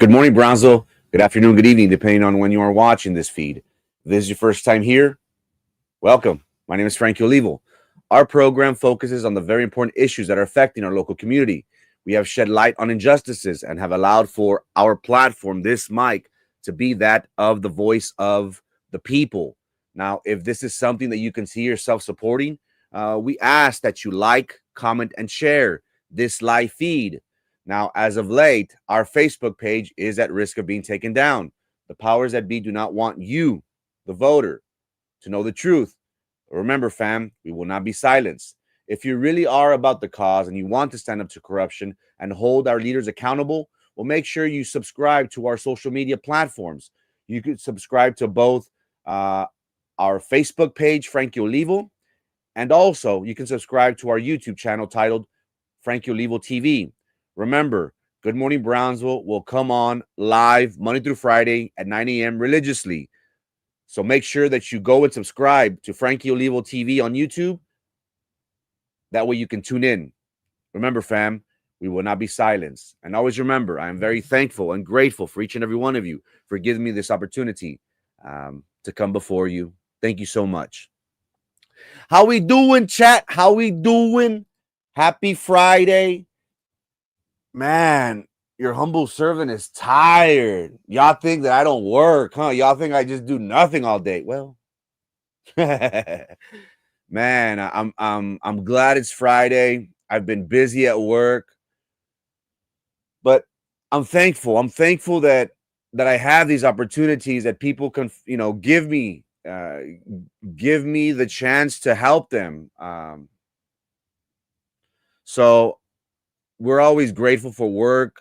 Good morning, Brownsville. Good afternoon, good evening, depending on when you are watching this feed. If this is your first time here, welcome. My name is Frankie Olivo. Our program focuses on the very important issues that are affecting our local community. We have shed light on injustices and have allowed for our platform, this mic, to be that of the voice of the people. Now, if this is something that you can see yourself supporting, we ask that you like, comment, and share this live feed. Now, as of late, our Facebook page is at risk of being taken down. The powers that be do not want you, the voter, to know the truth. Remember, fam, we will not be silenced. If you really are about the cause and you want to stand up to corruption and hold our leaders accountable, well, make sure you subscribe to our social media platforms. You could subscribe to both our Facebook page, Frankie Olivo, and also you can subscribe to our YouTube channel titled Frankie Olivo TV. Remember, Good Morning Brownsville will come on live Monday through Friday at 9 a.m. religiously. So make sure that you go and subscribe to Frankie Olivo TV on YouTube. That way you can tune in. Remember, fam, we will not be silenced. And always remember, I am very thankful and grateful for each and every one of you for giving me this opportunity to come before you. Thank you so much. How we doing, chat? How we doing? Happy Friday. Man, your humble servant is tired. Y'all think that I don't work, huh? Y'all think I just do nothing all day. Well, man, I'm glad it's Friday. I've been busy at work, but I'm thankful. I'm thankful that I have these opportunities that people can, give me the chance to help them. So we're always grateful for work.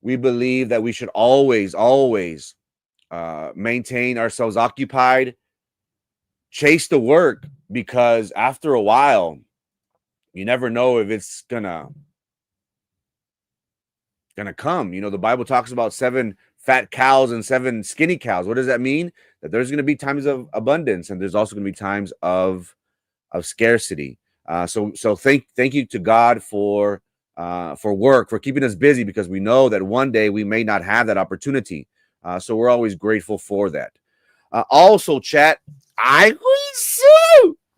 We believe that we should always maintain ourselves occupied, chase the work, because after a while, you never know if it's gonna come. The Bible talks about 7 fat cows and 7 skinny cows. What does that mean? That there's going to be times of abundance and there's also going to be times of scarcity. So thank you to God for work, for keeping us busy, because we know that one day we may not have that opportunity. So we're always grateful for that. Also, chat,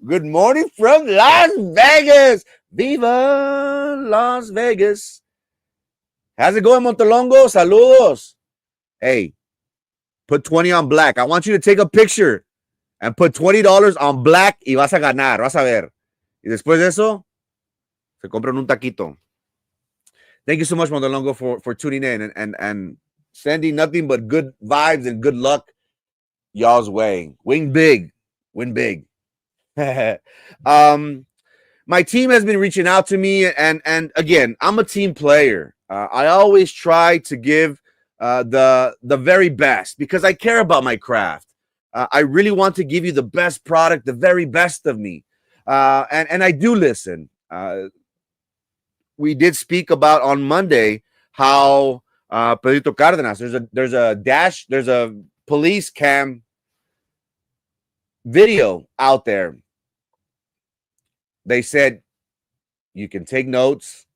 good morning from Las Vegas. Viva Las Vegas. How's it going, Montelongo? Saludos. Hey, put 20 on black. I want you to take a picture and put $20 on black y vas a ganar. Vas a ver. Y después de eso, se compran un taquito. Thank you so much, Montelongo, for tuning in and sending nothing but good vibes and good luck y'all's way. Win big. Win big. My team has been reaching out to me, and again, I'm a team player. I always try to give the very best because I care about my craft. I really want to give you the best product, the very best of me. And I do listen. We did speak about on Monday how Pedrito Cardenas, there's a police cam video out there. They said you can take notes,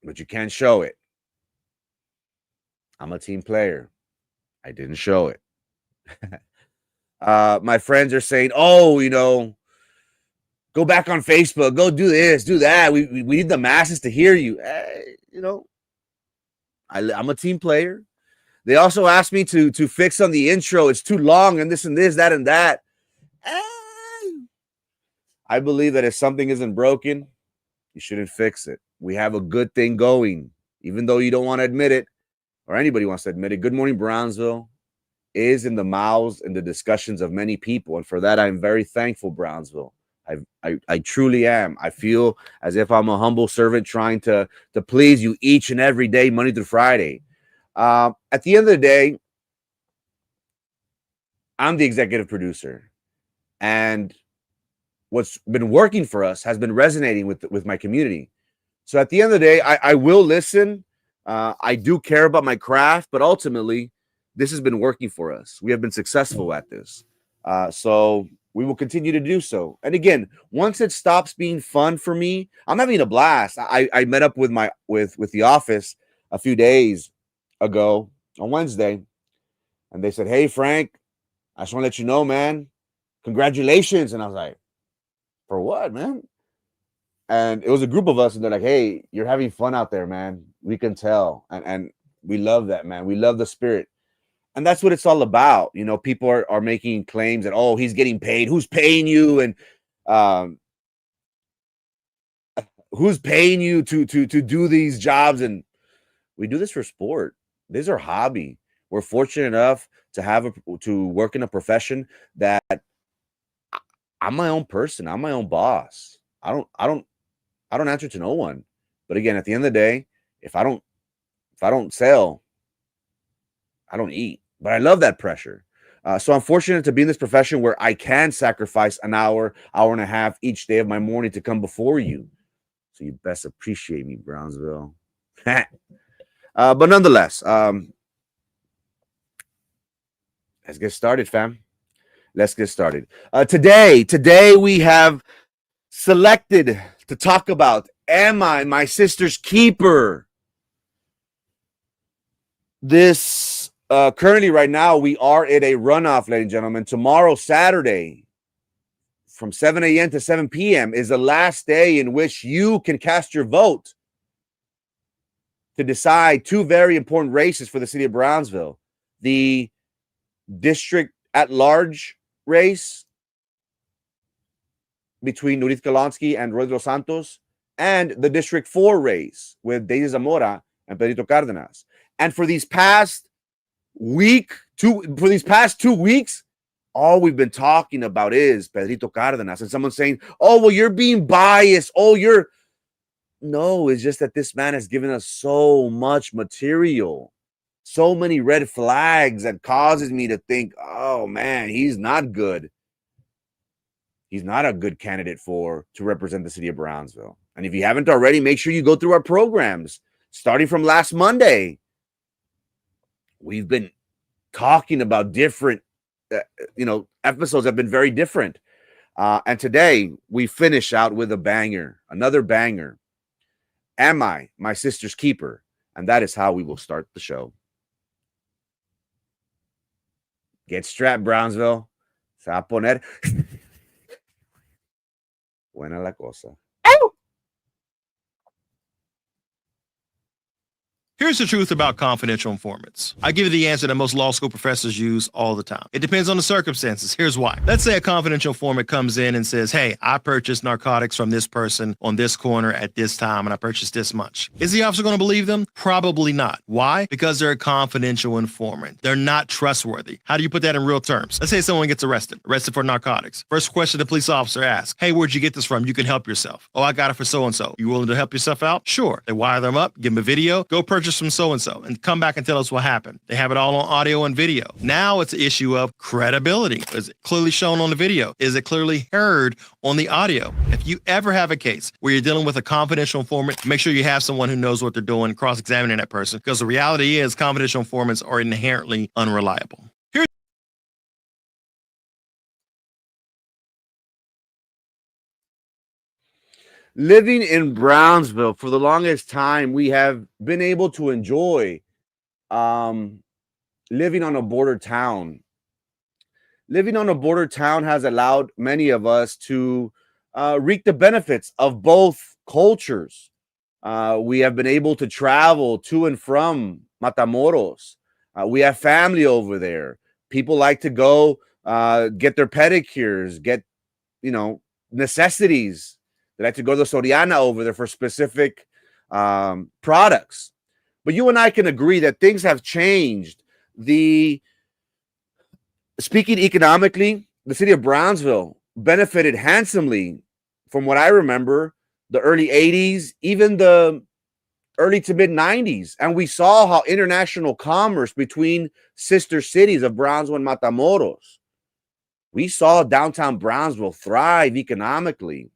but you can't show it. I'm a team player. I didn't show it. My friends are saying, go back on Facebook, go do this, do that. We need the masses to hear you. I'm a team player. They also asked me to fix on the intro. It's too long and this, that, and that. I believe that if something isn't broken, you shouldn't fix it. We have a good thing going, even though you don't want to admit it, or anybody wants to admit it. Good Morning Brownsville is in the mouths and the discussions of many people, and for that, I'm very thankful, Brownsville. I truly am. I feel as if I'm a humble servant trying to please you each and every day, Monday through Friday. At the end of the day, I'm the executive producer, and what's been working for us has been resonating with my community. So at the end of the day, I will listen. I do care about my craft, but ultimately, this has been working for us. We have been successful at this. So we will continue to do so. And again, once it stops being fun for me, I'm having a blast. I met up with the office a few days ago on Wednesday, and they said, "Hey, Frank, I just want to let you know, man, congratulations." And I was like, "For what, man?" And it was a group of us, and they're like, "Hey, you're having fun out there, man. We can tell, and we love that, man. We love the spirit." And that's what it's all about. You know, people are making claims that, oh, he's getting paid. Who's paying you? And um, who's paying you to do these jobs? And we do this for sport. This is our hobby. We're fortunate enough to work in a profession that I'm my own person. I'm my own boss. I don't answer to no one. But again, at the end of the day, if I don't sell, I don't eat. But I love that pressure. So I'm fortunate to be in this profession where I can sacrifice an hour, hour and a half each day of my morning to come before you. So you best appreciate me, Brownsville. But nonetheless, let's get started, fam. Let's get started. Today we have selected to talk about Am I My Sister's Keeper? This currently right now we are at a runoff, ladies and gentlemen. Tomorrow, Saturday, from 7 a.m. to 7 p.m. is the last day in which you can cast your vote to decide two very important races for the city of Brownsville. The district at large race between Nurit Kalonsky and Roy Dos Santos, and the District 4 race with Daisy Zamora and Pedrito Cardenas. And for these past 2 weeks, all we've been talking about is Pedrito Cardenas. And someone saying, "Oh, well, you're being biased. Oh, you're..." No, it's just that this man has given us so much material, so many red flags that causes me to think, oh, man, he's not good. He's not a good candidate to represent the city of Brownsville. And if you haven't already, make sure you go through our programs. Starting from last Monday, we've been talking about different, episodes have been very different. And today we finish out with a banger, another banger. Am I My Sister's Keeper? And that is how we will start the show. Get strapped, Brownsville. Se va a poner buena la cosa. Here's the truth about confidential informants. I give you the answer that most law school professors use all the time. It depends on the circumstances. Here's why. Let's say a confidential informant comes in and says, "Hey, I purchased narcotics from this person on this corner at this time, and I purchased this much." Is the officer going to believe them? Probably not. Why? Because they're a confidential informant. They're not trustworthy. How do you put that in real terms? Let's say someone gets arrested for narcotics. First question the police officer asks, "Hey, where'd you get this from? You can help yourself." "Oh, I got it for so-and-so." "You willing to help yourself out?" "Sure." They wire them up, give them a video, "Go purchase from so-and-so and come back and tell us what happened." They have it all on audio and video. Now it's an issue of credibility. Is it clearly shown on the video? Is it clearly heard on the audio? If you ever have a case where you're dealing with a confidential informant, make sure you have someone who knows what they're doing, cross-examining that person, because the reality is confidential informants are inherently unreliable. Living in Brownsville for the longest time, we have been able to enjoy living on a border town. Living on a border town has allowed many of us to reap the benefits of both cultures. We have been able to travel to and from Matamoros. We have family over there. People like to go get their pedicures, get, necessities. They like to go to Soriana over there for specific products. But you and I can agree that things have changed. Speaking economically, the city of Brownsville benefited handsomely from what I remember, the early 80s, even the early to mid 90s. And we saw how international commerce between sister cities of Brownsville and Matamoros, we saw downtown Brownsville thrive economically.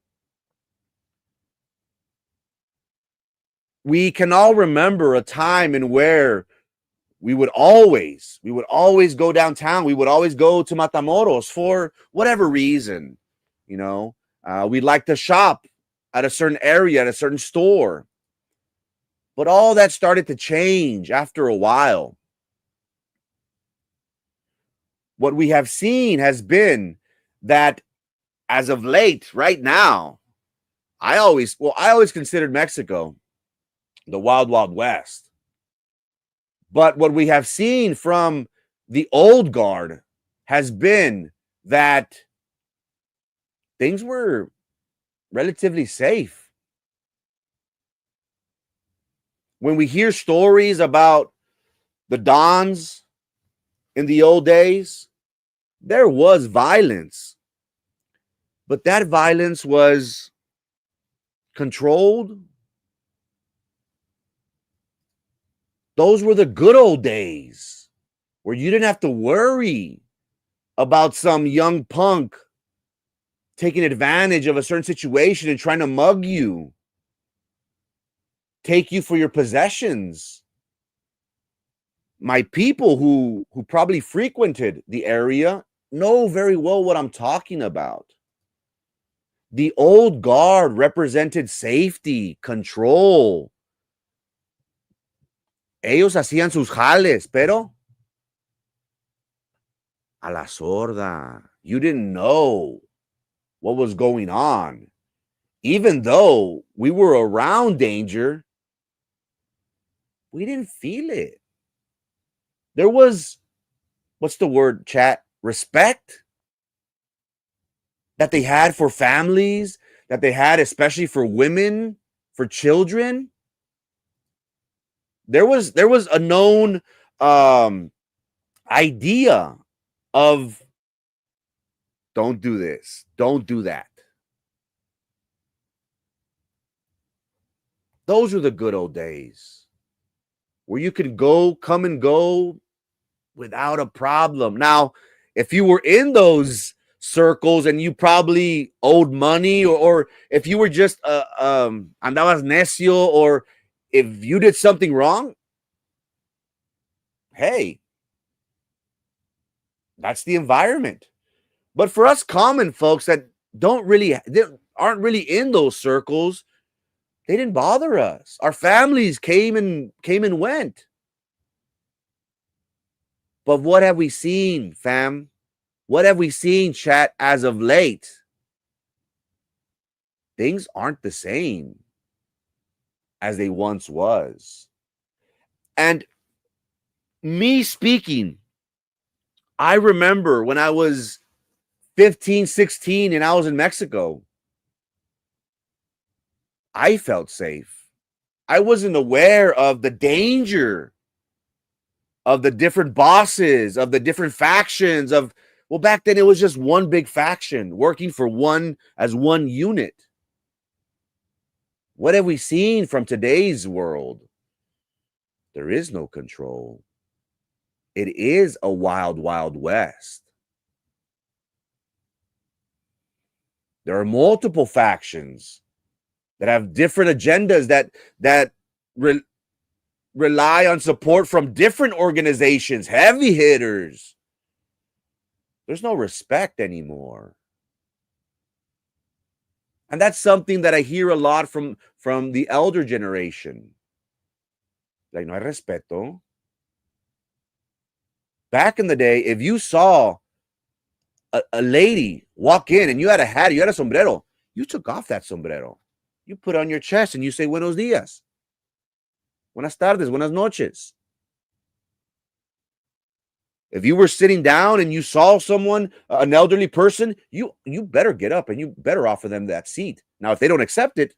We can all remember a time in where we would always go downtown. We would always go to Matamoros for whatever reason. We'd like to shop at a certain area, at a certain store. But all that started to change after a while. What we have seen has been that as of late, right now, I always considered Mexico the wild, wild west. But what we have seen from the old guard has been that things were relatively safe. When we hear stories about the Dons in the old days, there was violence, but that violence was controlled. Those were the good old days where you didn't have to worry about some young punk taking advantage of a certain situation and trying to mug you, take you for your possessions. My people who probably frequented the area know very well what I'm talking about. The old guard represented safety, control. Ellos hacían sus jales, pero a la sorda. You didn't know what was going on. Even though we were around danger, we didn't feel it. There was, what's the word, chat? Respect that they had for families, that they had especially for women, for children. There was a known idea of don't do this, don't do that. Those were the good old days where you could come and go without a problem. Now, if you were in those circles and you probably owed money, or if you were just andabas necio, or if you did something wrong, hey, that's the environment. But for us common folks that aren't really in those circles, they didn't bother us. Our families came and went. But what have we seen, fam? What have we seen, chat, as of late? Things aren't the same as they once was. And me speaking, I remember when I was 15, 16, and I was in Mexico, I felt safe. I wasn't aware of the danger of the different bosses, of the different factions, well, back then it was just one big faction working for one unit. What have we seen from today's world? There is no control. It is a wild, wild west. There are multiple factions that have different agendas that rely on support from different organizations, heavy hitters. There's no respect anymore. And that's something that I hear a lot from the elder generation. Like, no hay respeto. Back in the day, if you saw a lady walk in and you had a hat, you had a sombrero, you took off that sombrero. You put it on your chest and you say, buenos días. Buenas tardes, buenas noches. If you were sitting down and you saw someone, an elderly person, you better get up and you better offer them that seat. Now, if they don't accept it,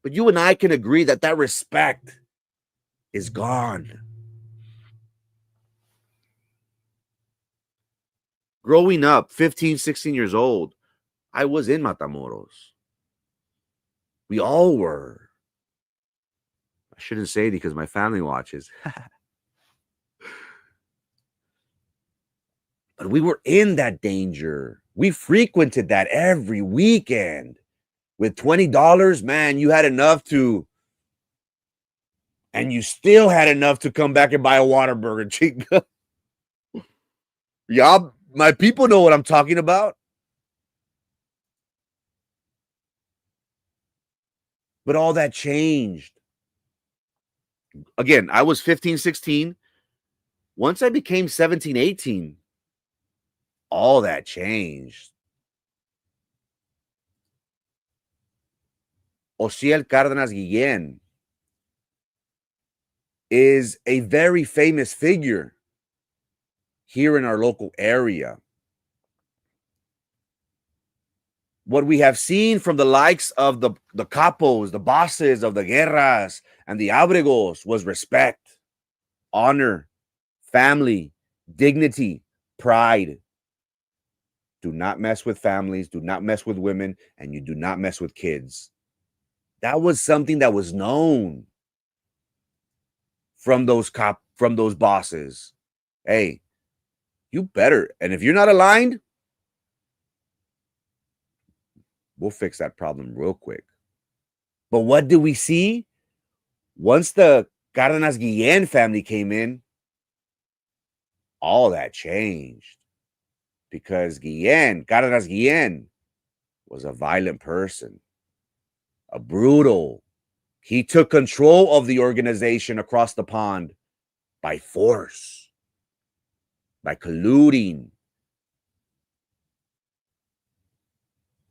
but you and I can agree that respect is gone. Growing up, 15, 16 years old, I was in Matamoros. We all were. I shouldn't say it because my family watches. But we were in that danger. We frequented that every weekend. With $20, man, you had enough to, and you still had enough to come back and buy a Whataburger, chica. Y'all, my people know what I'm talking about. But all that changed. Again, I was 15, 16. Once I became 17, 18, all that changed. Osiel Cárdenas Guillén is a very famous figure here in our local area. What we have seen from the likes of the capos, the bosses of the guerras and the abregos was respect, honor, family, dignity, pride. Do not mess with families, do not mess with women, and you do not mess with kids. That was something that was known from those bosses. Hey, you better. And if you're not aligned, we'll fix that problem real quick. But what do we see? Once the Cárdenas Guillén family came in, all that changed. Because Cárdenas Guillén, was a violent person, a brutal. He took control of the organization across the pond by force, by colluding,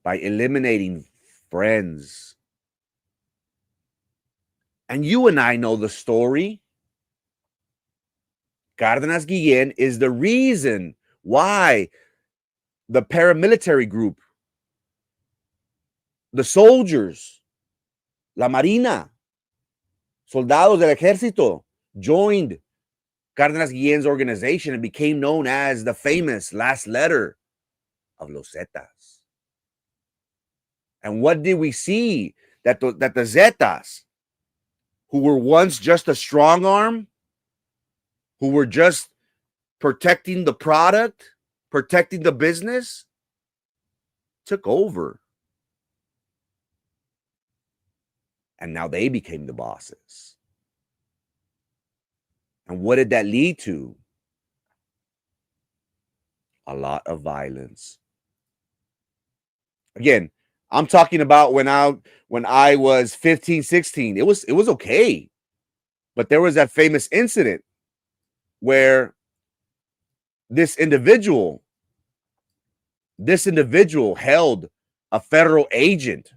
by eliminating friends. And you and I know the story. Cárdenas Guillén is the reason why the paramilitary group, the soldiers, la Marina, soldados del ejército, joined Cárdenas Guillén's organization and became known as the famous last letter of Los Zetas. And what did we see? That the Zetas, who were once just a strong arm, who were just protecting the product, protecting the business, took over. And now they became the bosses. And what did that lead to? A lot of violence. Again, I'm talking about when I was 15, 16. It was okay. But there was that famous incident where this individual held a federal agent.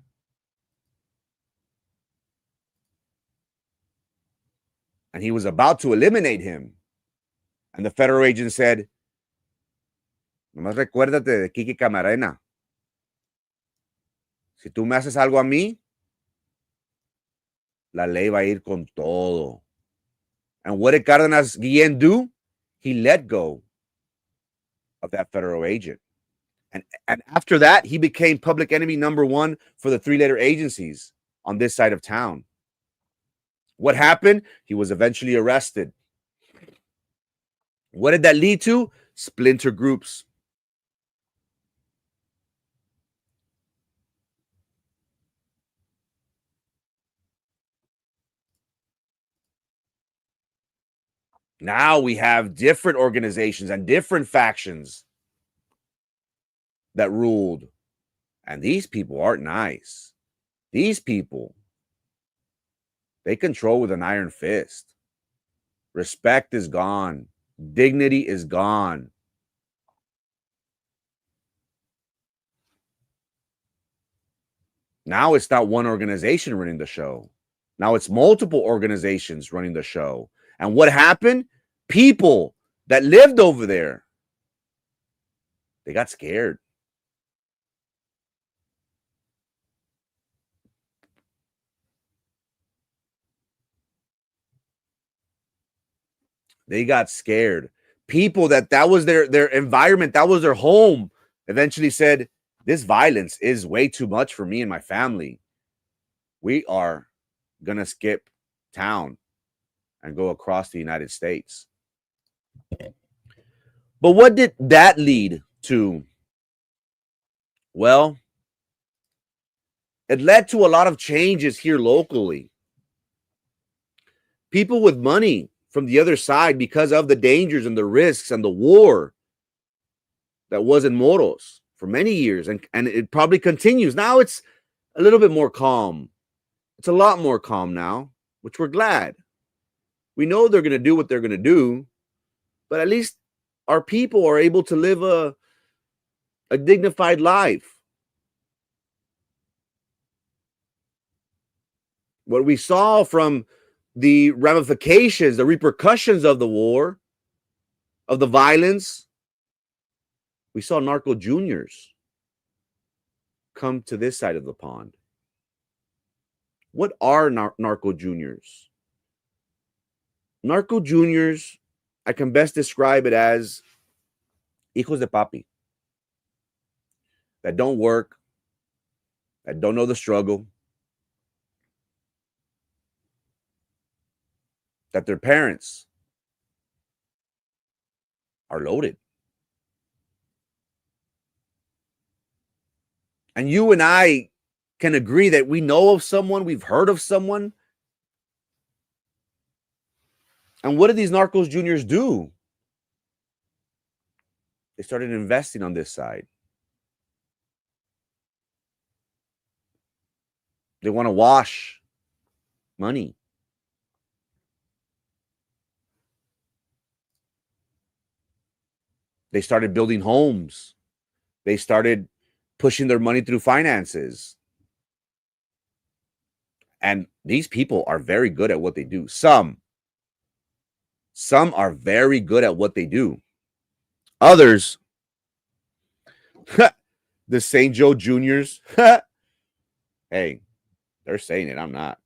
And he was about to eliminate him. And the federal agent said, nomás recuérdate de Kiki Camarena. Si tú me haces algo a mí, la ley va a ir con todo. And what did Cárdenas Guillén do? He let go of that federal agent. And after that, he became public enemy number one for the three-letter agencies on this side of town. What happened? He was eventually arrested. What did that lead to? Splinter groups. Now we have different organizations and different factions that ruled. And these people aren't nice. These people, they control with an iron fist. Respect is gone. Dignity is gone. Now it's not one organization running the show. Now it's multiple organizations running the show. And what happened? People that lived over there, they got scared. They got scared. People that was their environment, that was their home, eventually said, this violence is way too much for me and my family. We are going to skip town and go across the United States. But what did that lead to? Well, it led to a lot of changes here locally. People with money from the other side, because of the dangers and the risks and the war that was in Moros for many years, and it probably continues. Now it's a little bit more calm. It's a lot more calm now, which we're glad. We know they're going to do what they're going to do, but at least our people are able to live a dignified life. What we saw from the ramifications, the repercussions of the war, of the violence, we saw narco juniors come to this side of the pond. What are narco juniors? Narco juniors, I can best describe it as hijos de papi that don't work, that don't know the struggle, that their parents are loaded. And you and I can agree that we know of someone, we've heard of someone. And what did these narcos juniors do? They started investing on this side. They want to wash money. They started building homes. They started pushing their money through finances. And these people are very good at what they do. Some are very good at what they do. Others, the St. Joe Juniors, hey, they're saying it. I'm not.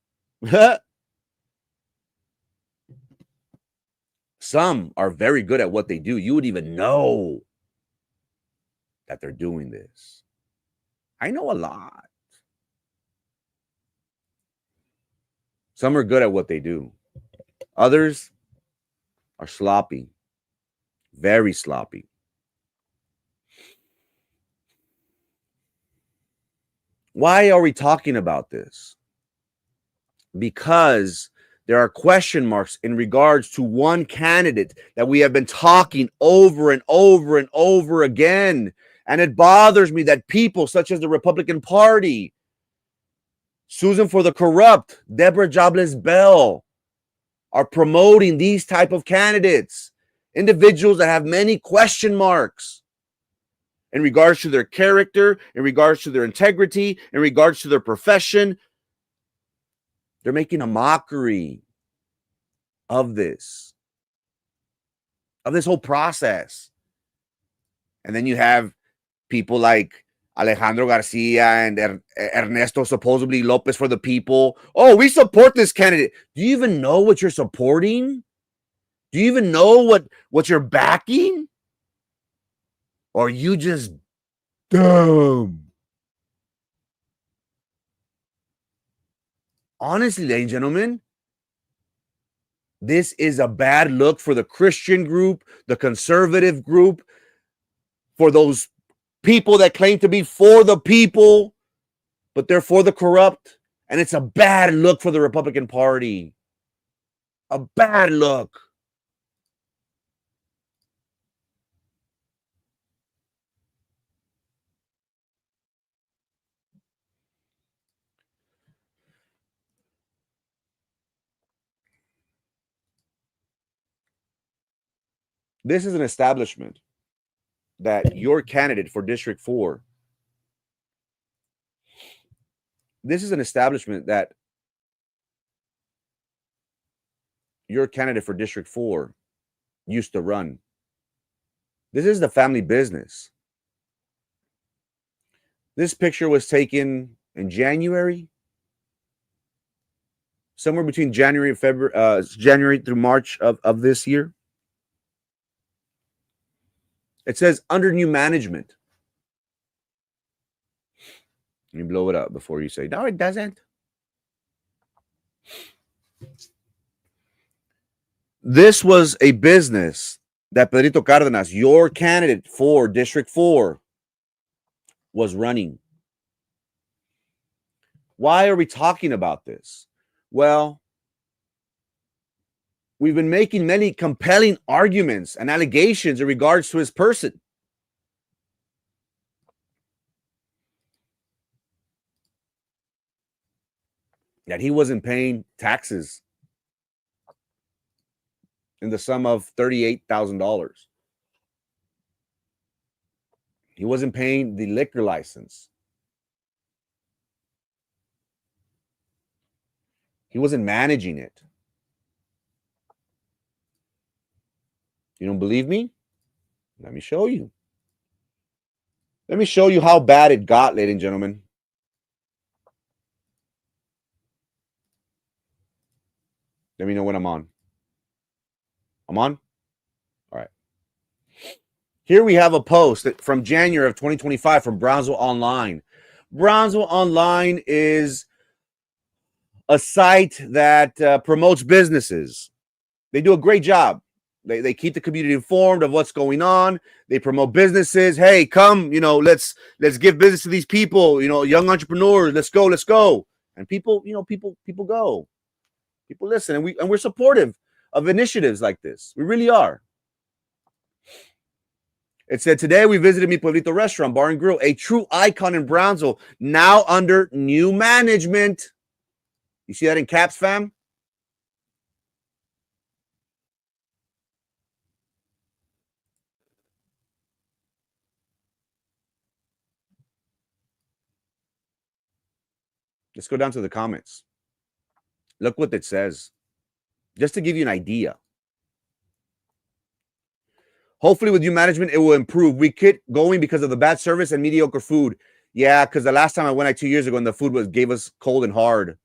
Some are very good at what they do. You would even know that they're doing this. I know a lot. Some are good at what they do. Others are sloppy, very sloppy. Why are we talking about this? Because there are question marks in regards to one candidate that we have been talking over and over and over again. And it bothers me that people such as the Republican Party, Susan for the Corrupt, Deborah Jobless Bell, are promoting these type of candidates, individuals that have many question marks in regards to their character, in regards to their integrity, in regards to their profession. They're making a mockery of this whole process. And then you have people like Alejandro Garcia and Ernesto supposedly Lopez for the People. Oh, we support this candidate. Do you even know what you're supporting? Do you even know what you're backing? Or are you just dumb? Honestly, ladies and gentlemen, this is a bad look for the Christian group, the conservative group, for those people that claim to be for the people, but they're for the corrupt. And it's a bad look for the Republican Party. A bad look. This is an establishment that your candidate for District 4, this is an establishment that your candidate for District 4 used to run. This is the family business. This picture was taken in January, somewhere between January and February, January through March of this year. It says under new management. Let me blow it up before you say, no, it doesn't. This was a business that Pedrito Cárdenas, your candidate for District 4, was running. Why are we talking about this? Well, we've been making many compelling arguments and allegations in regards to his person. that he wasn't paying taxes in the sum of $38,000. He wasn't paying the liquor license. He wasn't managing it. You don't believe me? Let me show you. Let me show you how bad it got, ladies and gentlemen. Let me know when I'm on. I'm on? All right. Here we have a post from January of 2025 from Brownsville Online. Brownsville Online is a site that promotes businesses. They do a great job. They keep the community informed of what's going on. They promote businesses. Hey, come, let's give business to these people, young entrepreneurs. Let's go. And people go. People listen, and we're supportive of initiatives like this. We really are. It said, today we visited Mi Pueblito Restaurant, Bar and Grill, a true icon in Brownsville, now under new management. You see that in caps, fam? Let's go down to the comments. Look what it says. Just to give you an idea. Hopefully with new management, it will improve. We kept going because of the bad service and mediocre food. Yeah, because the last time I went 2 years ago and the food gave us cold and hard.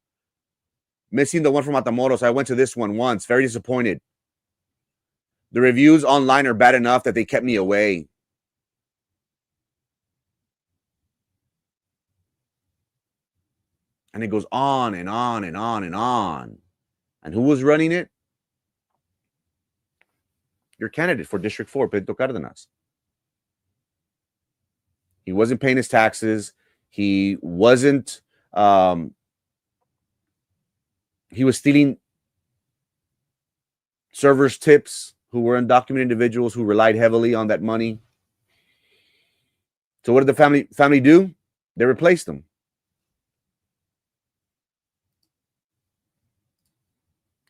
Missing the one from Matamoros. I went to this one once. Very disappointed. The reviews online are bad enough that they kept me away. And it goes on and on and on and on. And who was running it? Your candidate for District 4, Pedro Cárdenas. He wasn't paying his taxes. He wasn't, he was stealing servers' tips who were undocumented individuals who relied heavily on that money. So what did the family do? They replaced them.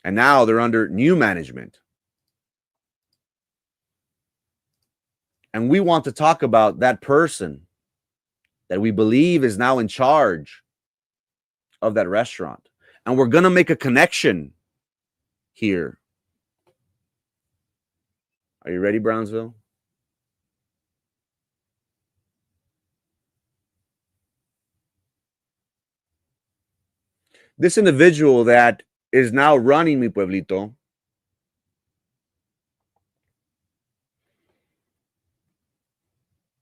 And now they're under new management. And we want to talk about that person that we believe is now in charge of that restaurant. And we're going to make a connection here. Are you ready, Brownsville? This individual that is now running Mi Pueblito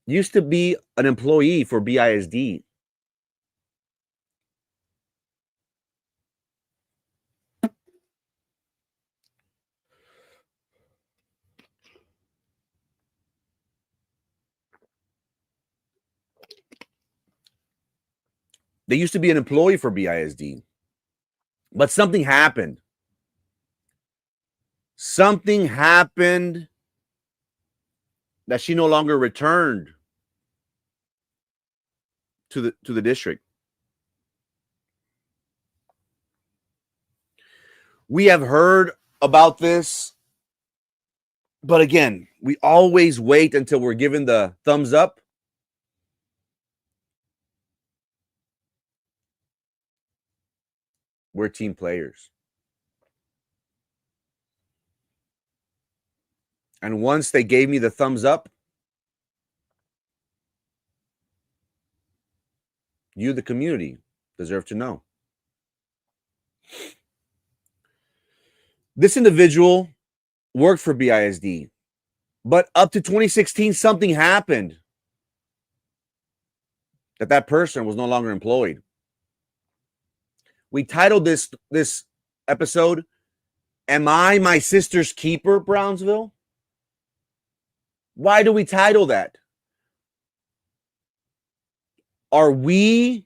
used to be an employee for BISD. They used to be an employee for BISD. But something happened. Something happened that she no longer returned to the district. We have heard about this, but again, we always wait until we're given the thumbs up. We're team players. And once they gave me the thumbs up, you, the community, deserve to know. This individual worked for BISD, but up to 2016, something happened that person was no longer employed. We titled this episode, Am I My Sister's Keeper, Brownsville? Why do we title that? Are we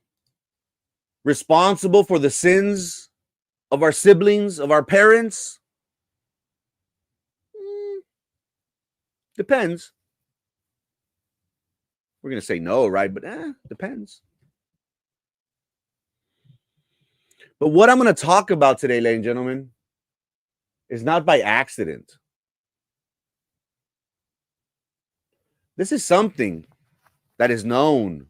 responsible for the sins of our siblings, of our parents? Depends. We're going to say no, right? But depends. But what I'm going to talk about today, ladies and gentlemen, is not by accident. This is something that is known.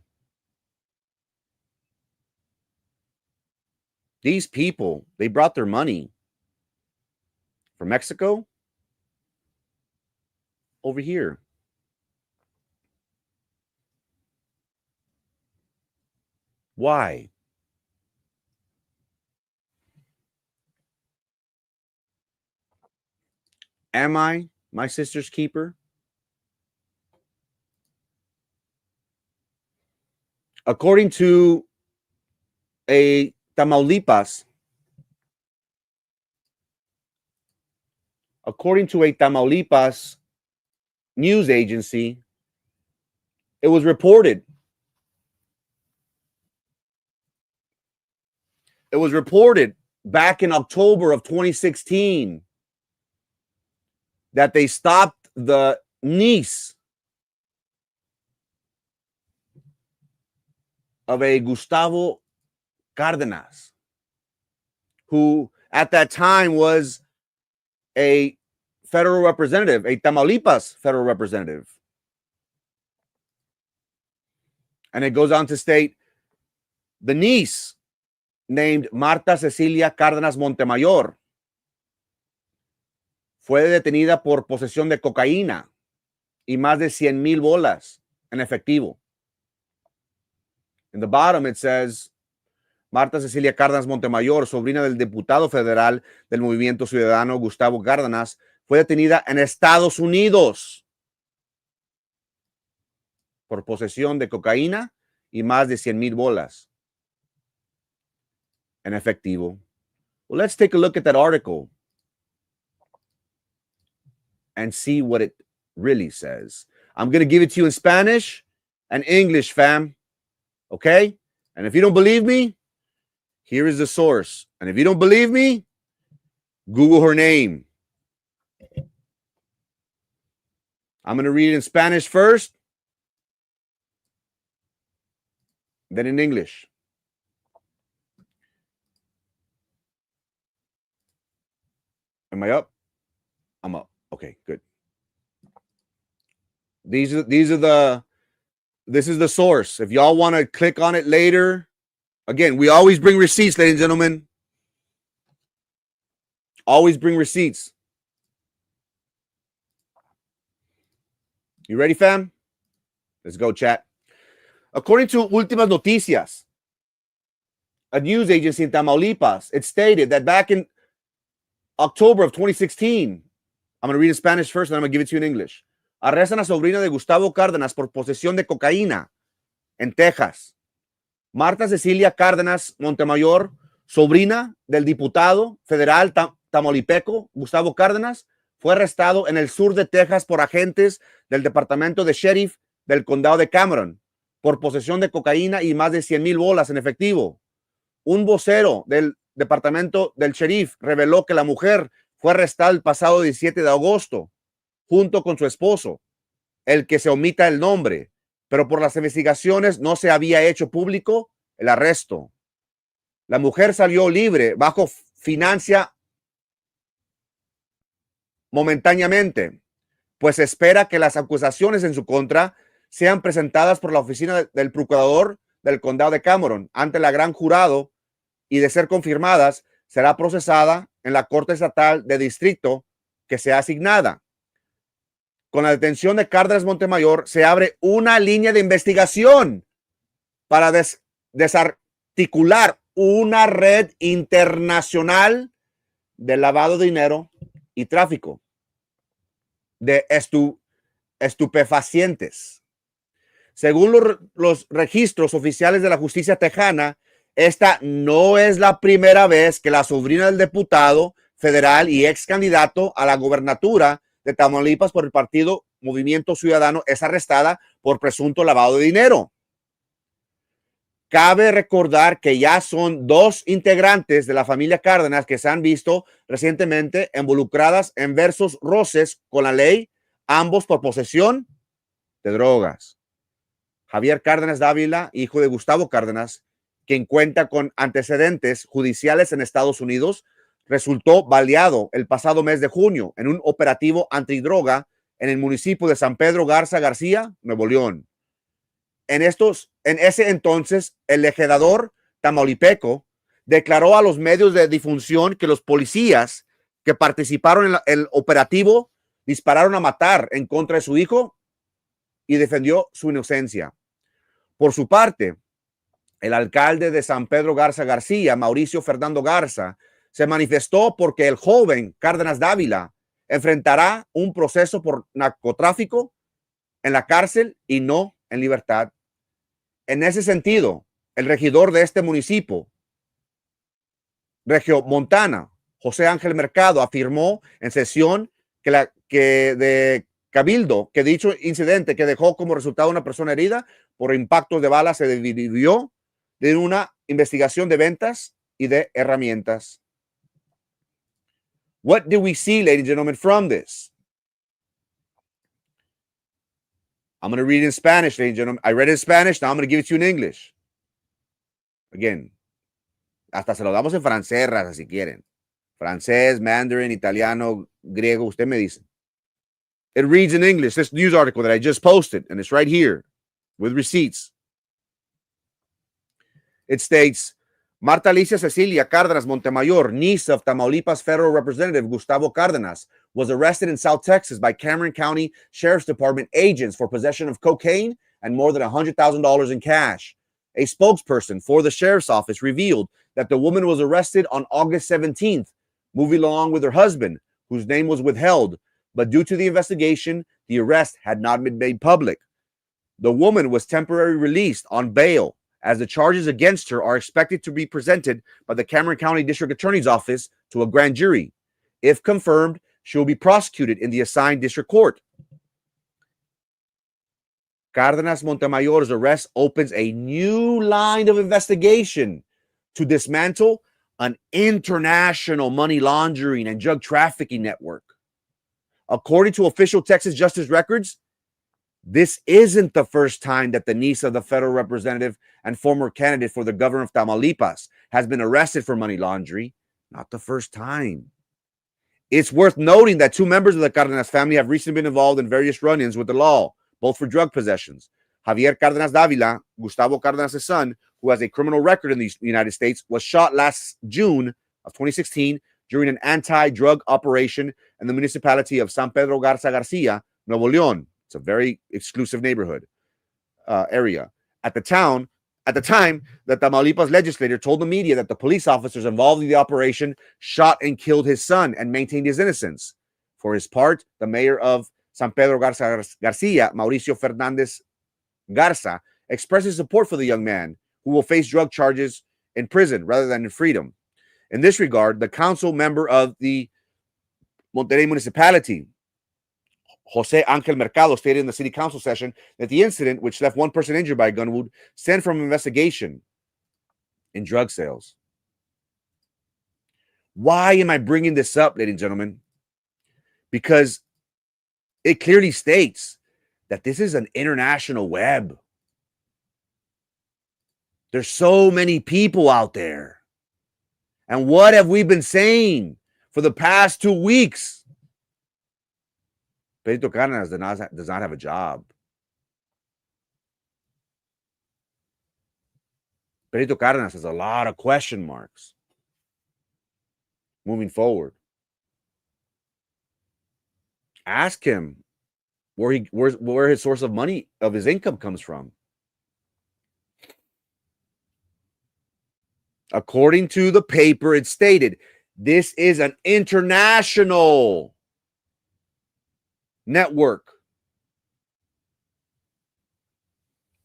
These people, they brought their money from Mexico over here. Why? Am I my sister's keeper? According to a Tamaulipas news agency, it was reported. It was reported back in October of 2016 that they stopped the niece of a Gustavo Cardenas, who at that time was a federal representative, a Tamaulipas federal representative. And it goes on to state the niece, named Marta Cecilia Cárdenas Montemayor, fue detenida por posesión de cocaína y más de 100,000 bolas en efectivo. In the bottom it says, Marta Cecilia Cárdenas Montemayor, sobrina del diputado federal del Movimiento Ciudadano Gustavo Cárdenas, fue detenida en Estados Unidos por posesión de cocaína y más de 100,000 bolas en efectivo. Well, let's take a look at that article and see what it really says. I'm going to give it to you in Spanish and English, fam. Okay? And if you don't believe me, here is the source. And if you don't believe me, Google her name. I'm going to read it in Spanish first, then in English. Am I up? I'm up. Okay, good. This is the source. If y'all want to click on it later, again, we always bring receipts, ladies and gentlemen. Always bring receipts. You ready, fam? Let's go, chat. According to Últimas Noticias, a news agency in Tamaulipas, it stated that back in October of 2016, I'm going to read in Spanish first, and I'm going to give it to you in English. Arrestan a sobrina de Gustavo Cárdenas por posesión de cocaína en Texas. Marta Cecilia Cárdenas Montemayor, sobrina del diputado federal tamaulipeco Gustavo Cárdenas, fue arrestado en el sur de Texas por agentes del departamento de sheriff del condado de Cameron por posesión de cocaína y más de 100,000 bolas en efectivo. Un vocero del departamento del sheriff reveló que la mujer fue arrestada el pasado 17 de agosto junto con su esposo, el que se omita el nombre, pero por las investigaciones no se había hecho público el arresto. La mujer salió libre bajo fianza momentáneamente, pues espera que las acusaciones en su contra sean presentadas por la oficina del procurador del condado de Cameron ante la gran jurado y, de ser confirmadas, será procesada en la Corte Estatal de Distrito que sea asignada. Con la detención de Cárdenas Montemayor se abre una línea de investigación para desarticular una red internacional de lavado de dinero y tráfico de estupefacientes. Según los registros oficiales de la justicia tejana, esta no es la primera vez que la sobrina del diputado federal y ex candidato a la gobernatura de Tamaulipas por el partido Movimiento Ciudadano es arrestada por presunto lavado de dinero. Cabe recordar que ya son 2 integrantes de la familia Cárdenas que se han visto recientemente involucradas en diversos roces con la ley, ambos por posesión de drogas. Javier Cárdenas Dávila, hijo de Gustavo Cárdenas, quien cuenta con antecedentes judiciales en Estados Unidos, resultó baleado el pasado mes de junio en un operativo antidroga en el municipio de San Pedro Garza García, Nuevo León. En ese entonces, el legislador tamaulipeco declaró a los medios de difusión que los policías que participaron en el operativo dispararon a matar en contra de su hijo y defendió su inocencia. Por su parte, el alcalde de San Pedro Garza García, Mauricio Fernando Garza, se manifestó porque el joven Cárdenas Dávila enfrentará un proceso por narcotráfico en la cárcel y no en libertad. En ese sentido, el regidor de este municipio, Regiomontana, José Ángel Mercado, afirmó en sesión que de Cabildo que dicho incidente que dejó como resultado una persona herida por impactos de bala se dividió de una investigación de ventas y de herramientas. What do we see, ladies and gentlemen, from this? I'm going to read it in Spanish, ladies and gentlemen. I read it in Spanish. Now I'm going to give it to you in English. Again, hasta se lo damos en francés, raza, si quieren. Francés, mandarin, italiano, griego, usted me dice. It reads in English, this news article that I just posted, and it's right here with receipts. It states, Marta Alicia Cecilia Cárdenas Montemayor, niece of Tamaulipas federal representative Gustavo Cárdenas, was arrested in South Texas by Cameron County Sheriff's Department agents for possession of cocaine and more than $100,000 in cash. A spokesperson for the sheriff's office revealed that the woman was arrested on August 17th, moving along with her husband, whose name was withheld, but due to the investigation, the arrest had not been made public. The woman was temporarily released on bail, as the charges against her are expected to be presented by the Cameron County District Attorney's Office to a grand jury. If confirmed, she will be prosecuted in the assigned district court. Cárdenas Montemayor's arrest opens a new line of investigation to dismantle an international money laundering and drug trafficking network. According to official Texas Justice records, this isn't the first time that the niece of the federal representative and former candidate for the governor of Tamaulipas has been arrested for money laundering. Not the first time. It's worth noting that two members of the Cárdenas family have recently been involved in various run-ins with the law, both for drug possessions. Javier Cárdenas Dávila, Gustavo Cárdenas' son, who has a criminal record in the United States, was shot last June of 2016 during an anti-drug operation in the municipality of San Pedro Garza Garcia, Nuevo León. It's a very exclusive neighborhood area. At the time, the Tamaulipas legislator told the media that the police officers involved in the operation shot and killed his son and maintained his innocence. For his part, the mayor of San Pedro Garza Garcia, Mauricio Fernandez Garza, expressed his support for the young man, who will face drug charges in prison rather than in freedom. In this regard, the council member of the Monterrey municipality, Jose Ángel Mercado, stated in the city council session that the incident, which left one person injured by a gun wound, stemmed from an investigation in drug sales. Why am I bringing this up, ladies and gentlemen? Because it clearly states that this is an international web. There's so many people out there. And what have we been saying for the past 2 weeks? Pedrito Cárdenas does not have a job. Pedrito Cárdenas has a lot of question marks moving forward. Ask him where his source of money, of his income comes from. According to the paper, it stated, this is an international network.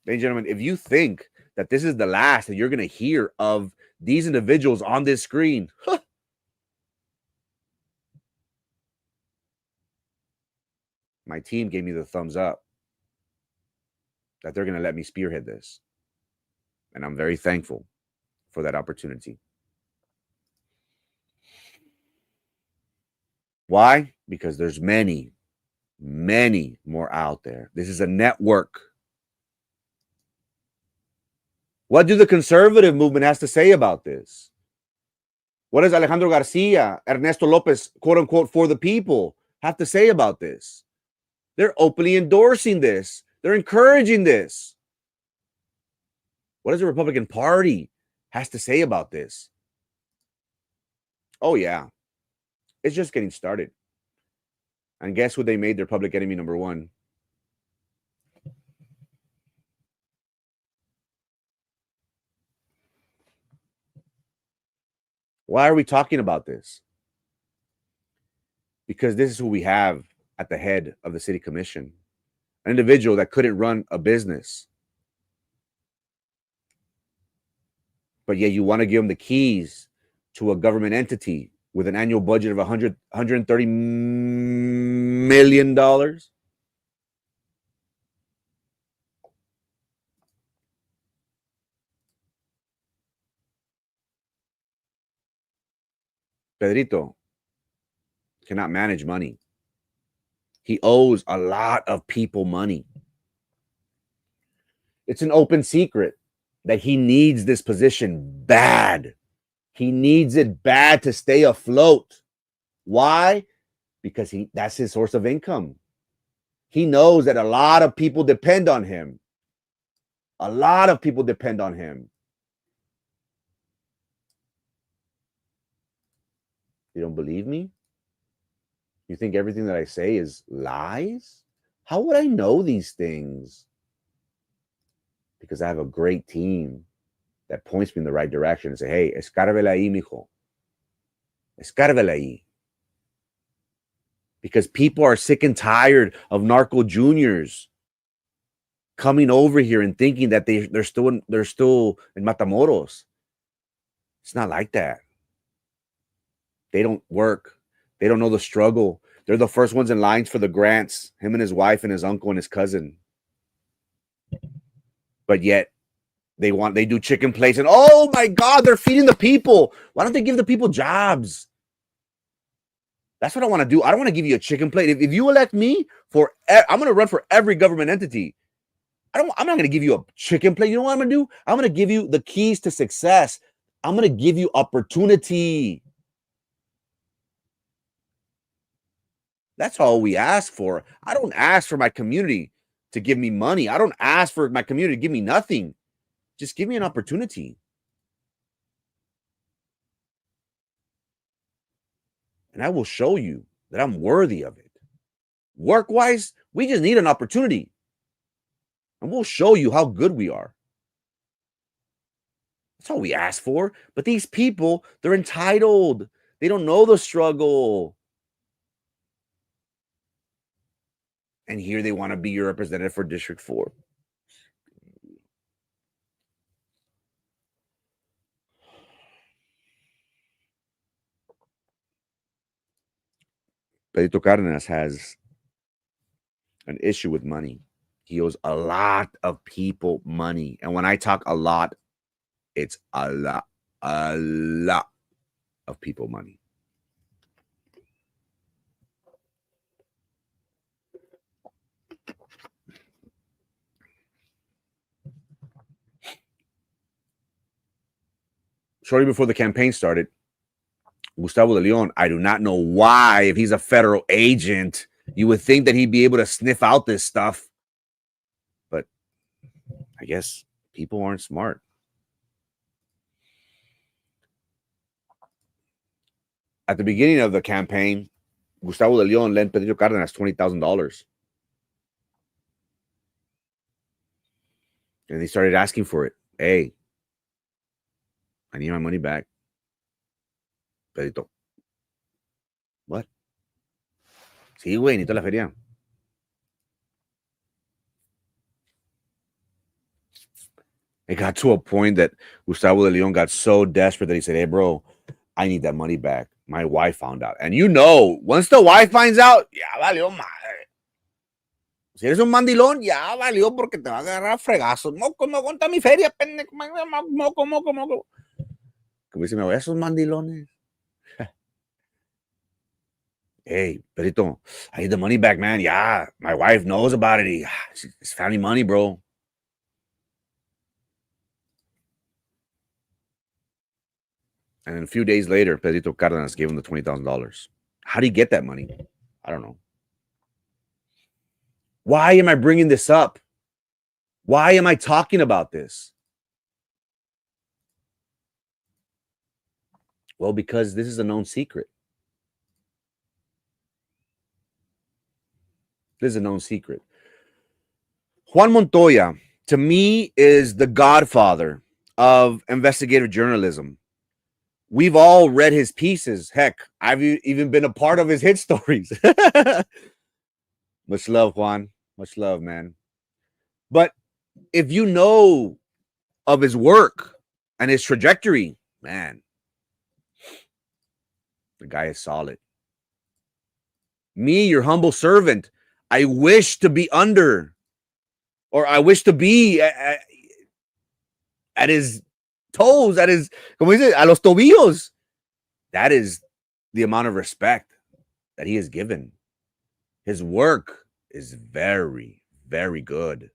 Ladies and gentlemen, if you think that this is the last that you're going to hear of these individuals on this screen, my team gave me the thumbs up that they're going to let me spearhead this. And I'm very thankful for that opportunity. Why? Because there's many more out there. This is a network. What do the conservative movement has to say about this? What does Alejandro Garcia, Ernesto Lopez, quote unquote, for the people have to say about this? They're openly endorsing this. They're encouraging this. What does the Republican Party has to say about this? Oh, yeah. It's just getting started. And guess who they made their public enemy number one? Why are we talking about this? Because this is who we have at the head of the city commission. An individual that couldn't run a business. But yet you want to give him the keys to a government entity with an annual budget of $130 million. Pedrito cannot manage money. He owes a lot of people money. It's an open secret that he needs this position bad. He needs it bad to stay afloat. Why? Because that's his source of income. He knows that a lot of people depend on him. A lot of people depend on him. You don't believe me? You think everything that I say is lies? How would I know these things? Because I have a great team that points me in the right direction and say, hey, escárvela ahí, mijo. Escárvela ahí. Because people are sick and tired of narco juniors coming over here and thinking that they're still in Matamoros. It's not like that. They don't work. They don't know the struggle. They're the first ones in lines for the grants, him and his wife and his uncle and his cousin. But yet they do chicken plates and oh my God, they're feeding the people. Why don't they give the people jobs? That's what I want to do. I don't want to give you a chicken plate. If you elect me I'm going to run for every government entity. I'm not going to give you a chicken plate. You know what I'm going to do? I'm going to give you the keys to success. I'm going to give you opportunity. That's all we ask for. I don't ask for my community to give me money. I don't ask for my community to give me nothing. Just give me an opportunity. And I will show you that I'm worthy of it. Work-wise, we just need an opportunity. And we'll show you how good we are. That's all we ask for. But these people, they're entitled. They don't know the struggle. And here they want to be your representative for District 4. Pedrito Cárdenas has an issue with money. He owes a lot of people money. And when I talk a lot, it's a lot of people money. Shortly before the campaign started, Gustavo de Leon, I do not know why, if he's a federal agent, you would think that he'd be able to sniff out this stuff. But I guess people aren't smart. At the beginning of the campaign, Gustavo de Leon lent Pedrito Cárdenas $20,000. And he started asking for it. Hey, I need my money back. Pedrito. What? Sí, güey, necesito la feria. It got to a point that Gustavo de Leon got so desperate that he said, hey, bro, I need that money back. My wife found out. And you know, once the wife finds out, ya valió madre. Si eres un mandilón, ya valió porque te va a agarrar a fregazos. Moco, no aguanta mi feria, pendejo. Moco. Como dice mi abuela, esos mandilones. Hey, Pedrito, I need the money back, man. Yeah, my wife knows about it. It's family money, bro. And then a few days later, Pedrito Cardenas gave him the $20,000. How do you get that money? I don't know. Why am I bringing this up? Why am I talking about this? Well, because this is a known secret. This is a known secret. Juan Montoya, to me, is the godfather of investigative journalism. We've all read his pieces. Heck, I've even been a part of his hit stories. Much love, Juan. Much love, man. But if you know of his work and his trajectory, man, the guy is solid. Me, your humble servant, I wish to be under, or I wish to be at his toes, at his, como dice, a los tobillos. That is the amount of respect that he has given. His work is very, very good.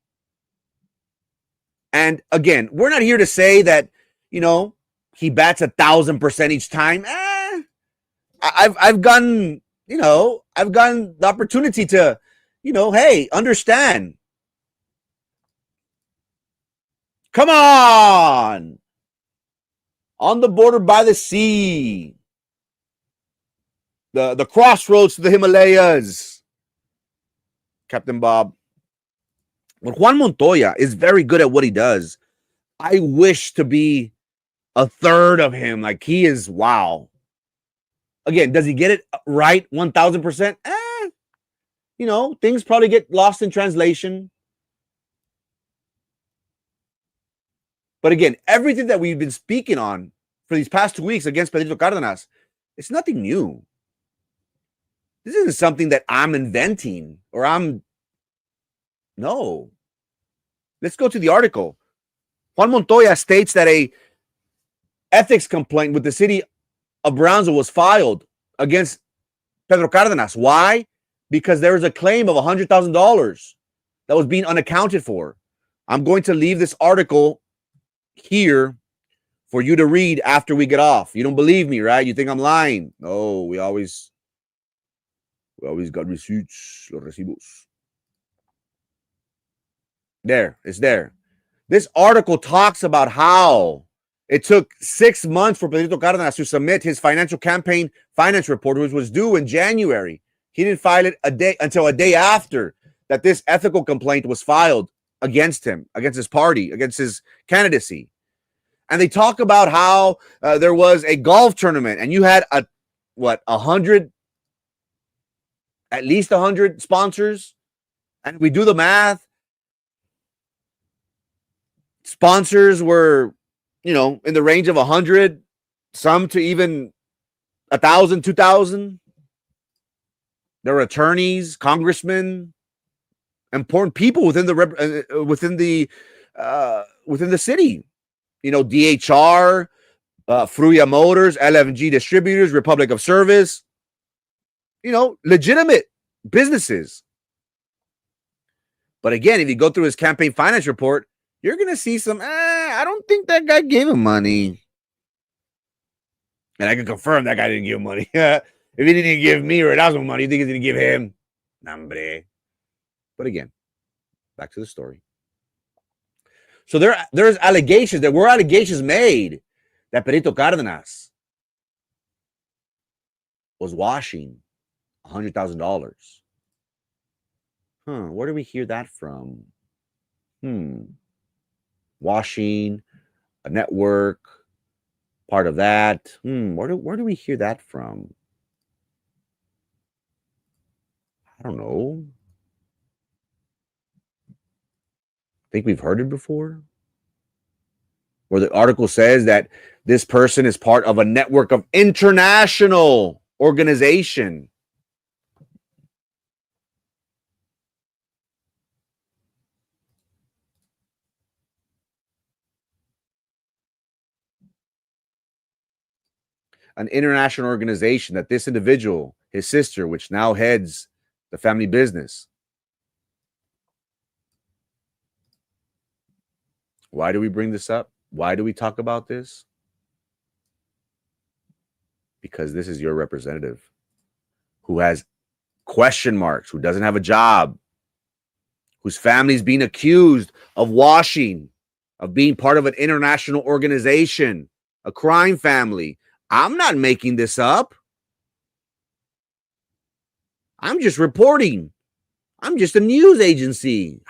And again, we're not here to say that, he bats 1,000% each time. I've gotten, I've gotten the opportunity to, hey, understand. Come on the border by the sea, the crossroads to the Himalayas, Captain Bob. But Juan Montoya is very good at what he does. I wish to be a third of him. Like, he is, wow. Again, does he get it right 1,000%? Things probably get lost in translation. But again, everything that we've been speaking on for these past 2 weeks against Pedrito Cardenas, it's nothing new. This isn't something that I'm inventing or no. Let's go to the article. Juan Montoya states that a ethics complaint with the city of Brownsville was filed against Pedro Cardenas. Why? Because there was a claim of $100,000 that was being unaccounted for. I'm going to leave this article here for you to read after we get off. You don't believe me, right? You think I'm lying? No, we always got receipts, los recibos. There, it's there. This article talks about how it took 6 months for Pedrito Cardenas to submit his financial campaign finance report, which was due in January. He didn't file it until a day after that this ethical complaint was filed against him, against his party, against his candidacy. And they talk about how there was a golf tournament and you had at least 100 sponsors. And we do the math. Sponsors were, in the range of 100, some to even 1,000, 2,000. There were attorneys, congressmen, important people within the city. DHR, Fruya Motors, LFG Distributors, Republic of Service. Legitimate businesses. But again, if you go through his campaign finance report, you're going to see some, I don't think that guy gave him money. And I can confirm that guy didn't give him money. If he didn't give me or Erasmo money, you think he's going to give him? Nambre. But again, back to the story. So there's allegations. There were allegations made that Pedrito Cardenas was washing $100,000. Where do we hear that from? Washing, a network, part of that. Where do we hear that from? I don't know. Think we've heard it before? Where the article says that this person is part of a network of international organization. An international organization that this individual, his sister, which now heads the family business. Why do we bring this up? Why do we talk about this? because this is your representative who has question marks, who doesn't have a job, whose family's being accused of washing, of being part of an international organization, a crime family. I'm not making this up. I'm just reporting. I'm just a news agency.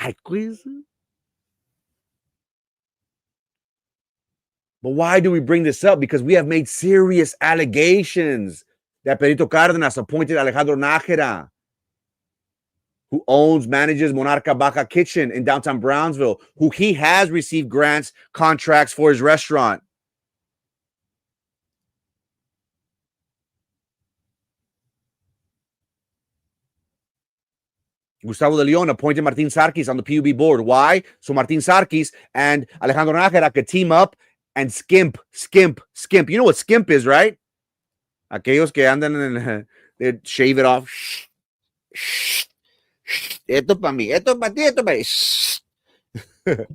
But why do we bring this up? Because we have made serious allegations that Pedrito Cárdenas appointed Alejandro Nájera, who manages Monarca Baja Kitchen in downtown Brownsville, who he has received grants, contracts for his restaurant. Gustavo de Leon appointed Martin Sarkis on the PUB board. Why? So Martin Sarkis and Alejandro Nájera could team up and skimp. You know what skimp is, right? Aquellos que andan en, they shave it off. Esto para mí, esto para ti, esto para mí. I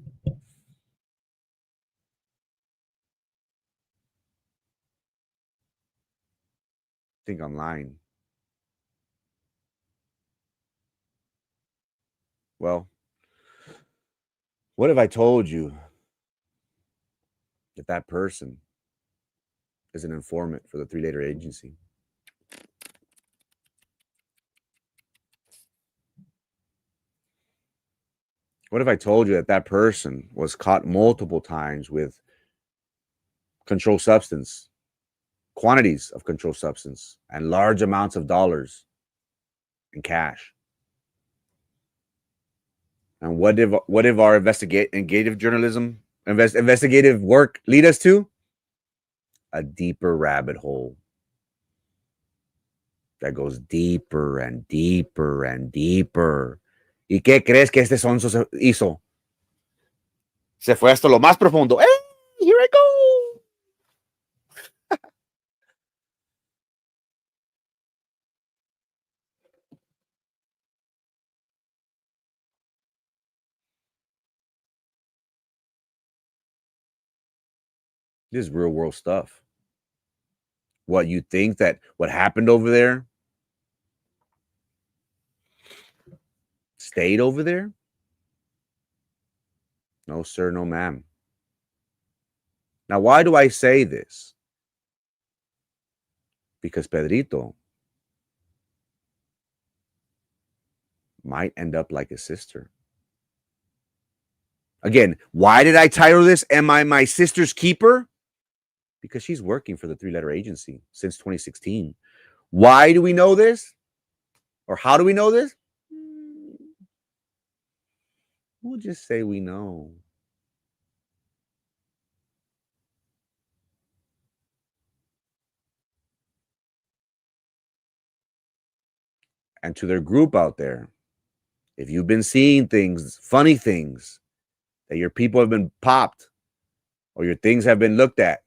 think I'm lying. Well, what if I told you that that person is an informant for the three-letter agency? What if I told you that that person was caught multiple times with controlled substance, quantities of controlled substance, and large amounts of dollars in cash? And what if our investigative journalism, investigative work lead us to? A deeper rabbit hole that goes deeper and deeper and deeper. ¿Y qué crees que este sonso hizo? Se fue hasta lo más profundo. Hey, here I go. This is real world stuff. What, you think that what happened over there stayed over there? No, sir, no, ma'am. Now, why do I say this? Because Pedrito might end up like his sister. Again, why did I title this, Am I My Sister's Keeper? Because she's working for the three-letter agency since 2016. Why do we know this? Or how do we know this? We'll just say we know. And to their group out there, if you've been seeing things, funny things, that your people have been popped or your things have been looked at,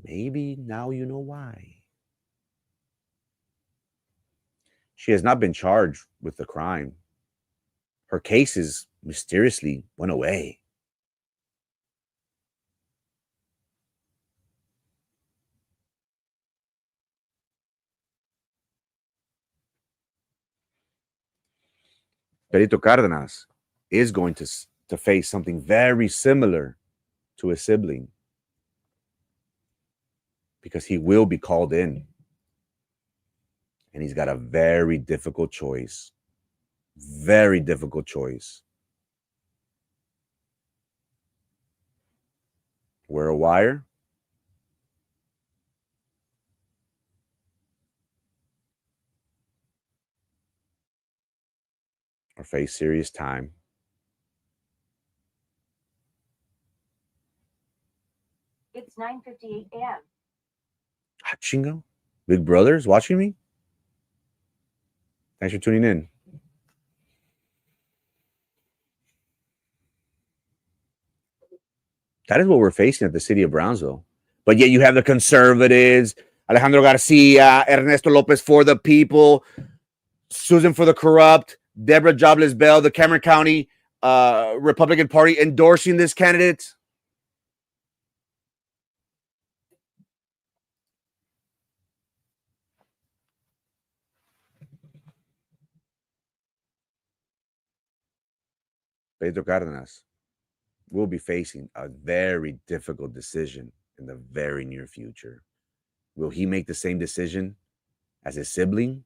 maybe now you know why. She has not been charged with the crime. Her cases mysteriously went away. Pedrito Cárdenas is going to face something very similar to his sibling, because he will be called in. And he's got a very difficult choice. Very difficult choice. Wear a wire? Or face serious time? It's 9:58 a.m. Ah, chingo. Big Brother's watching me? Thanks for tuning in. That is what we're facing at the city of Brownsville. But yet you have the conservatives, Alejandro Garcia, Ernesto Lopez for the people, Susan for the corrupt, Deborah Jobless Bell, the Cameron County Republican Party endorsing this candidate. Pedro Cardenas will be facing a very difficult decision in the very near future. Will he make the same decision as his sibling?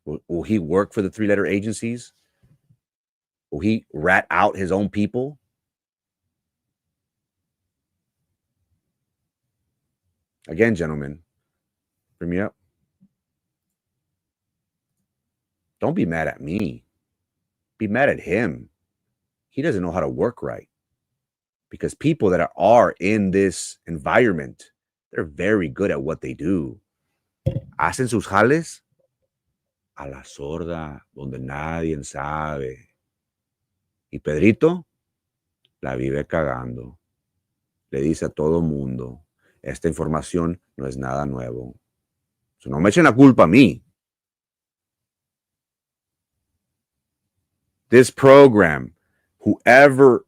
Will he work for the three-letter agencies? Will he rat out his own people? Again, gentlemen, bring me up. Don't be mad at me. Be mad at him. He doesn't know how to work right. Because people that are in this environment, they're very good at what they do. Hacen sus jales a la sorda, donde nadie sabe. Y Pedrito la vive cagando. Le dice a todo mundo, esta información no es nada nuevo. So no me echen la culpa a mí. This program, whoever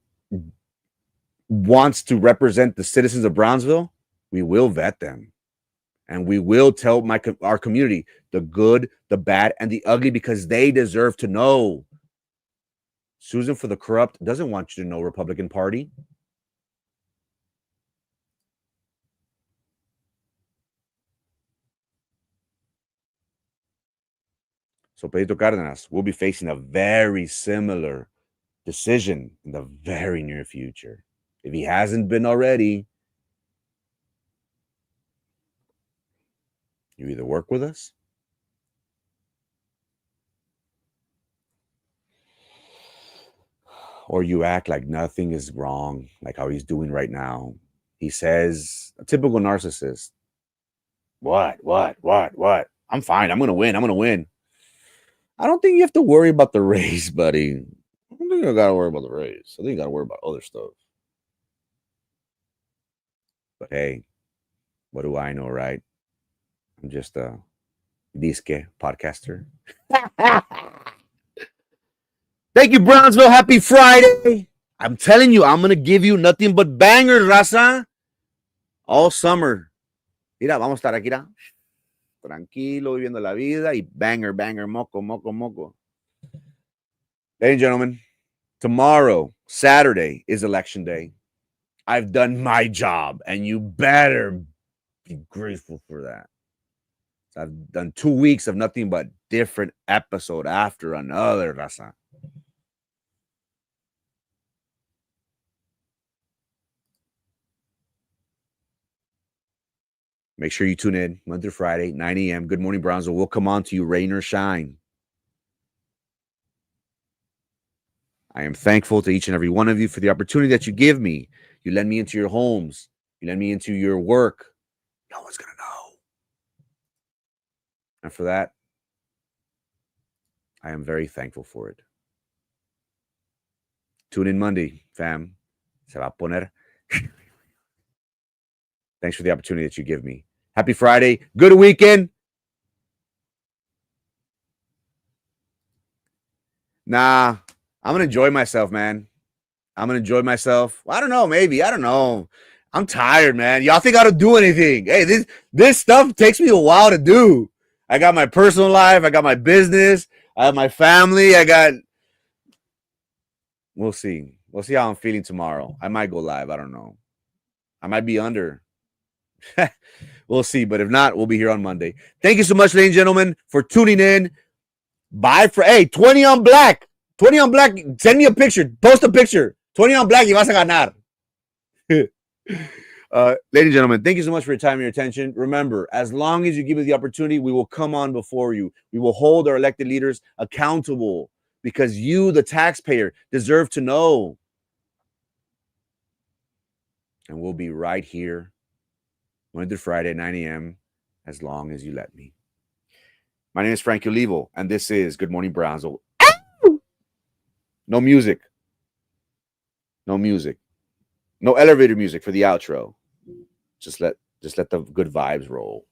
wants to represent the citizens of Brownsville, we will vet them. And we will tell our community the good, the bad, and the ugly because they deserve to know. Susan for the Corrupt doesn't want you to know Republican Party. So Pedro Cardenas will be facing a very similar decision in the very near future. If he hasn't been already, you either work with us or you act like nothing is wrong, like how he's doing right now. He says, a typical narcissist. What? I'm fine. I'm going to win. I don't think you have to worry about the race, buddy. I don't think you got to worry about the race. I think you got to worry about other stuff. But hey, what do I know, right? I'm just a disque podcaster. Thank you, Brownsville. Happy Friday. I'm telling you, I'm going to give you nothing but bangers, raza. All summer. Mira, vamos a estar aquí, ¿no? Tranquilo, viviendo la vida y banger, moco. Ladies and gentlemen, tomorrow, Saturday, is election day. I've done my job, and you better be grateful for that. So I've done 2 weeks of nothing but different episode after another, raza. Make sure you tune in Monday through Friday, 9 a.m. Good Morning Brownsville. We'll come on to you, rain or shine. I am thankful to each and every one of you for the opportunity that you give me. You let me into your homes. You let me into your work. No one's going to know. And for that, I am very thankful for it. Tune in Monday, fam. Se va a poner. Thanks for the opportunity that you give me. Happy Friday. Good weekend. Nah, I'm going to enjoy myself, man. I'm going to enjoy myself. Well, I don't know, maybe. I don't know. I'm tired, man. Y'all think I don't do anything. Hey, this stuff takes me a while to do. I got my personal life. I got my business. I have my family. We'll see. We'll see how I'm feeling tomorrow. I might go live. I don't know. I might be under. We'll see. But if not, we'll be here on Monday. Thank you so much, ladies and gentlemen, for tuning in. Bye for 20 on black. 20 on black. Send me a picture. Post a picture. 20 on black y vas a ganar. Ladies and gentlemen, thank you so much for your time and your attention. Remember, as long as you give us the opportunity, we will come on before you. We will hold our elected leaders accountable because you, the taxpayer, deserve to know. And we'll be right here Monday through Friday, 9 a.m., as long as you let me. My name is Frankie Olivo, and this is Good Morning Brownsville. No music. No music. No elevator music for the outro. Just let the good vibes roll.